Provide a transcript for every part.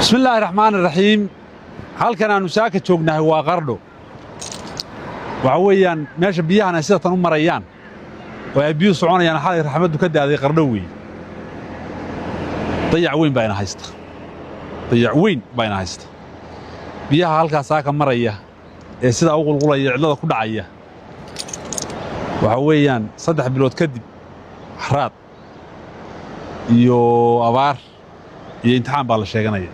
بسم الله الرحمن الرحيم. halkan aanu saaka joognahay waa qardho waxa weeyaan meesha biyahana sida tan u marayaan oo ay biyo soconayaan xalay raxmadu ka daaday qardho weey dayac weyn bayna haysta biyaha halkaas saaka maraya ee sida u qulqulaya cidlada ku dhacaya waxa weeyaan 3 bilood kadib xaraad iyo abaar iyo imtixaan baa la sheeganaya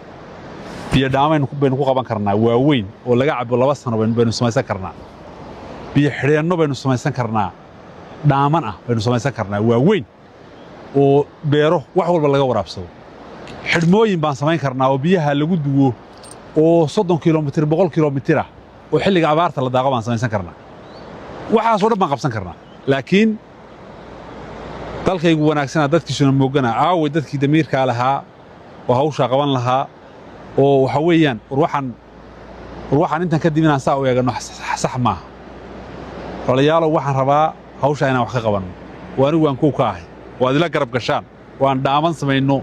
biyo dhaamaynu ku qaban karnaa waa weyn oo laga cabo 2 sano baynu samaysan karnaa biyo xidheeno baynu samaysan karnaa dhaaman ah baynu samaysan karnaa waa weyn oo beero wax walba laga waraabsado xidhmooyin baan samayn karnaa oo biyaha lagu duwo oo 30 kilomitir 100 kilomitir ah oo xilliga abaarta la daaqo baan samaysan karnaa waxaas oo dhan baan qabsan karnaa laakiin dalkaygu wanaagsanaa dadkiisuna moogana aaway dadkii damiirka lahaa oo hawsha qaban lahaa oo waxa weeyaan ruuxan intan ka dibinaan saa u eegano sax maaha walaalayaal waxaan rabaa hawsha inaan wax ka qabanno waanu waan ku kaahay waad ila garab gashaan waan dhaaman samayno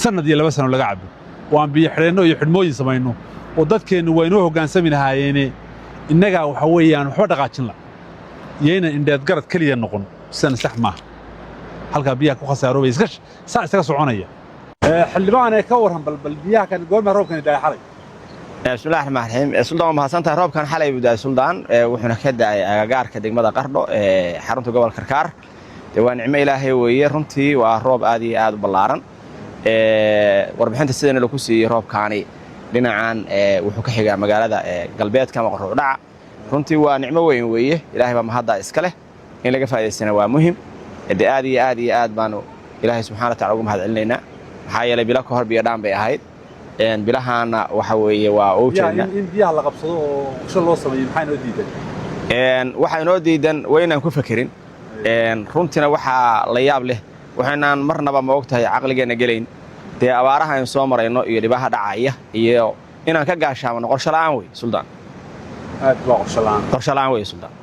sanad iyo 2 sano laga cabo waan biyo xidheeno iyo xidhmooyin samayno oo dadkeenu way inoo hogaansami lahaayeen innaga waxa weeyaan waxba dhaqaajin la yeena indheed garad kaliya noqon san sax maaha halka biyaha ku khasaaroobayay iska soconaya xildhibaan ay ka waran bal biyaha kan goorma roobkan daay xalay بسم الله الرحمن الرحيم سلطان mahadsantahay roobkan xalay buu daay suldaan wuxuuna ka daay agagaarka degmada qardho xarunta gobolka karkaar waa nicmo ilaahay weeye runtii waa roob aad iyo aad u ballaaran warbixinta sidana lagu siiyay roobkaani dhinacan wuxuu ka xigaa magaalada galbeedka ama qardho dhaca runtii waa nicmo weyn weeye ilaahay baa mahadda iska leh in laga faa'iideysana waa muhiim aad iyo aad baanu ilaahay subxaanahu wa ta'aala ugu mahad celinaynaa maxaa yeelay bila ka hor biyo dhaan bay ahayd bilahaana waxa weeye waa oo jeedna in biyaha la qabsado oo qorshe loo sameeyo maxay noo diidan waxa inoo diidan waynaan ku fakirin runtina waxa la yaab leh waxaan marnaba ma ogtahay aqligeena galeyn de abaaraha in soo marayno iyo dhibaha dhacaya iyo inaan ka gaashaamo qorshe la'aan way suldaan aad waa qorshe la'aan way suldaan